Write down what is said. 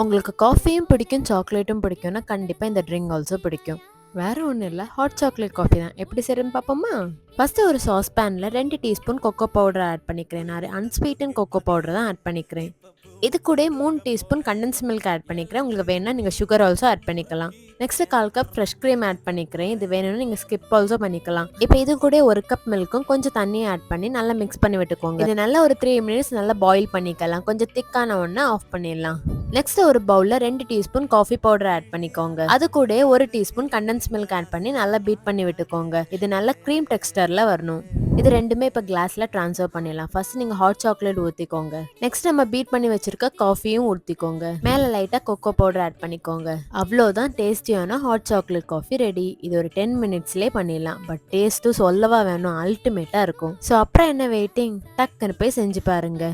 உங்களுக்கு காஃபியும் பிடிக்கும், சாக்லேட்டும் பிடிக்கும்னா கண்டிப்பாக இந்த ட்ரிங்க் ஆல்சோ பிடிக்கும். வேறு ஒன்றும் இல்லை, ஹாட் சாக்லேட் காஃபி தான். எப்படி செய்யறதுன்னு பார்ப்போமா? ஃபஸ்ட்டு ஒரு சாஸ் பேனில் 2 டீஸ்பூன் கொக்கோ பவுடர் ஆட் பண்ணிக்கிறேன். நான் அன்ஸ்வீட்டன் கொக்கோ பவுடர் தான் ஆட் பண்ணிக்கிறேன். இது கூட 3 டீஸ்பூன் கண்டென்ஸ் மில்க் ஆட் பண்ணிக்கிறேன். உங்களுக்கு வேணும்னா நீங்கள் சுகர் ஆல்சோ ஆட் பண்ணிக்கலாம். Next 1/4 cup fresh cream add பண்ணிக்கிறேன். இது வேணும்னா நீங்கள் ஸ்கிப் ஆல்சோ பண்ணிக்கலாம். இப்போ இது கூட 1 கப் மில்க்கும் கொஞ்சம் தண்ணியும் ஆட் பண்ணி நல்லா மிக்ஸ் பண்ணி விட்டுக்கோங்க. இது நல்லா ஒரு 3 மினிட்ஸ் நல்லா பாயில் பண்ணிக்கலாம். கொஞ்சம் திக்கான உடனே ஆஃப் பண்ணிடலாம். நெக்ஸ்ட் ஒரு பவுல்ல 2 டீஸ்பூன் காஃபி பவுடர் ஆட் பண்ணிக்கோங்க. அது கூட 1 டீஸ்பூன் கண்டென்ஸ் மில்க் ஆட் பண்ணி நல்லா பீட் பண்ணி விட்டுக்கோங்க. இது நல்லா க்ரீம் டெக்ஸ்டர்ல வரணும். இது ரெண்டுமே இப்போ கிளாஸ்ல ட்ரான்ஸ்ஃபர் பண்ணிடலாம். ஃபர்ஸ்ட் நீங்க ஹாட் சாக்லேட் ஊத்திக்கோங்க. நெக்ஸ்ட் நம்ம பீட் பண்ணி வச்சிருக்க காஃபியும் ஊத்திக்கோங்க. மேல லைட்டா கொக்கோ பவுடர் ஆட் பண்ணிக்கோங்க. அவ்வளோதான், டேஸ்டியான ஹாட் சாக்லேட் காஃபி ரெடி. இது ஒரு 10 மினிட்ஸ்லேயே பண்ணிடலாம். பட் டேஸ்ட்டும் சொல்லவா வேணும், அல்டிமேட்டா இருக்கும். ஸோ அப்புறம் என்ன வெயிட்டிங், டக்குன்னு போய் செஞ்சு பாருங்க.